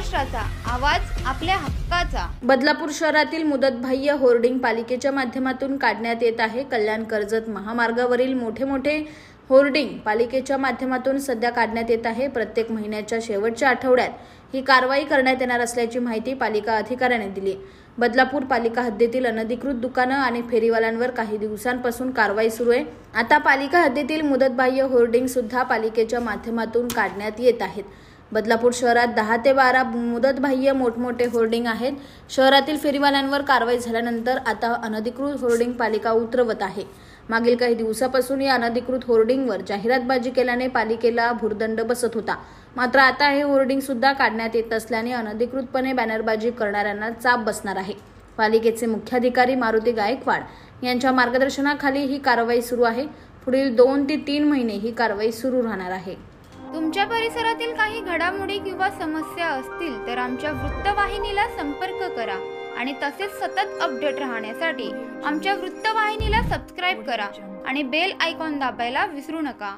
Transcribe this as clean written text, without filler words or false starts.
महाराष्ट्राचा आवाज आपल्या हक्काचा। बदलापूर शहरातील मुदतबाह्य होर्डिंग पालिकेच्या माध्यमातून काढण्यात येत आहे। कल्याण कर्जत महामार्गावरील मोठे होर्डिंग पालिकेच्या माध्यमातून सध्या काढण्यात येत आहे। प्रत्येक महिन्याच्या शेवटच्या आठवड्यात ही कारवाई करण्यात येणार असल्याची माहिती पालिका अधिकाऱ्याने दिली। बदलापूर पालिका हद्दीतील अनधिकृत दुकानं आणि फेरीवाल्यांवर काही दिवसांपासून कारवाई सुरू आहे। आता पालिका हद्दीतील मुदतबाह्य होर्डिंग सुद्धा पालिकेच्या माध्यमातून काढण्यात येत आहेत। बदलापूर शहरात 10 ते 12 मुदतबाह्य मोठमोठे होर्डिंग आहेत। शहरातील फेरीवाल्यांवर कारवाई झाल्यानंतर आता अनधिकृत होर्डिंग पालिका उतरवत आहे। मागील काही दिवसापासून या अनधिकृत होर्डिंगवर जाहिरातबाजी केल्याने पालिकेला भुर्दंड बसत होता। मात्र आता हे होर्डिंग सुद्धा काढण्यात येत असल्याने अनधिकृतपणे बॅनरबाजी करणाऱ्यांना चाप बसणार आहे। पालिकेचे मुख्याधिकारी मारुती गायकवाड यांच्या मार्गदर्शनाखाली ही कारवाई सुरू आहे। पुढील 2 ते 3 महिने ही कारवाई सुरू राहणार आहे। तुमच्या परिसरातील काही घडामोडी किंवा समस्या असतील तर आमच्या वृत्तवाहिनीला संपर्क करा आणि तसेच सतत अपडेट राहण्यासाठी आमच्या वृत्तवाहिनीला सबस्क्राइब करा आणि बेल आयकॉन दाबायला विसरू नका।